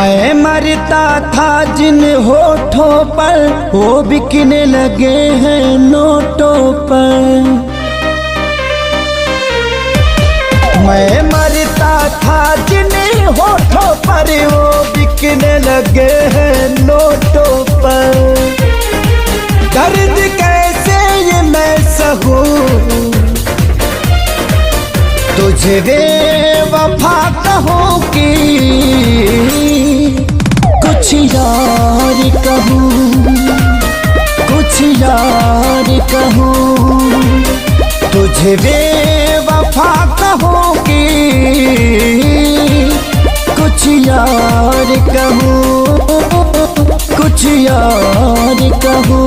मैं मरता था जिन होठों पर वो बिकने लगे हैं नोटों पर। मैं मरता था जिन होठों पर वो बिकने लगे हैं नोटों पर। दर्द कैसे ये मैं सहूं तुझे बेवफा कहूं कि कुछ यार कहूं, कुछ यार कहूं। तुझे बेवफा कहूं कि कुछ यार कहूं, कुछ यार कहूं।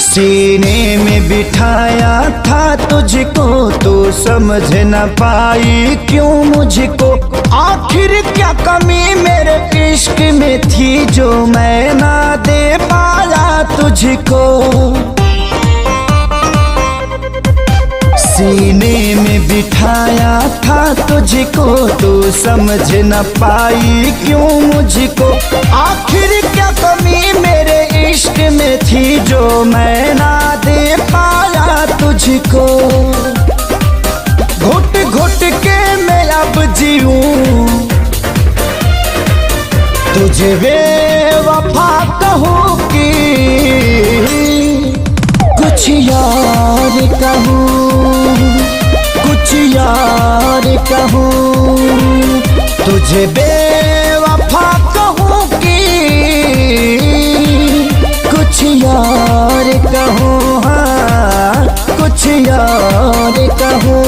सीने में बिठाया था तुझको तो समझ न पाई क्यों मुझको। आखिर क्या कमी मेरे इश्क में थी जो मैं ना दे पाया तुझको। सीने में बिठाया था तुझको तो समझ न पाई क्यों मुझको। आखिर क्या कमी मेरे इश्क में थी जो मैं ना दे पाया तुझको। घुट घुट के मैं अब जीऊं तुझे बेवफा कहूं कि कुछ यार कहूं, कुछ यार कहूं। तुझे बेवफा कहूं कि कुछ यार कहूं, हाँ कुछ यार कहूं।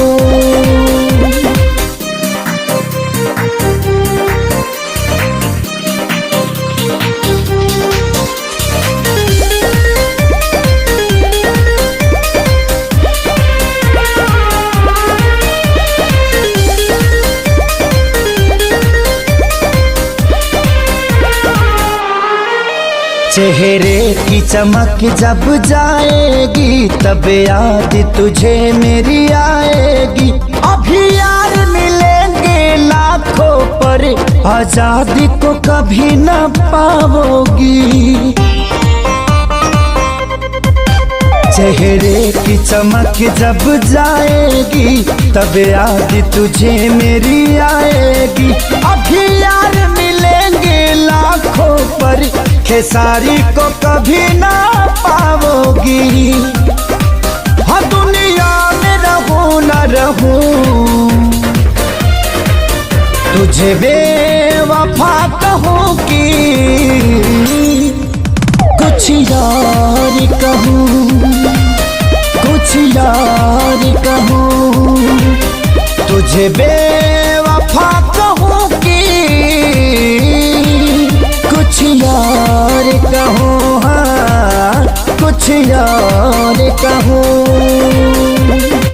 चेहरे की चमक जब जाएगी तब याद तुझे मेरी आएगी। अभी यार मिलेंगे लाखों पर आजादी को कभी न पाओगी। चेहरे की चमक जब जाएगी तब याद तुझे मेरी आएगी। अभी यार मिलेंगे लाखों पर खेसारी को कभी ना पाओगी। हाँ दुनिया में रहूं न रहूं तुझे बेवफा कहूं कि कुछ यार कहूं, कुछ यार कहूं। तुझे बेवफा कहूं कि कुछ यार कहूं, हाँ कुछ यार कहूं।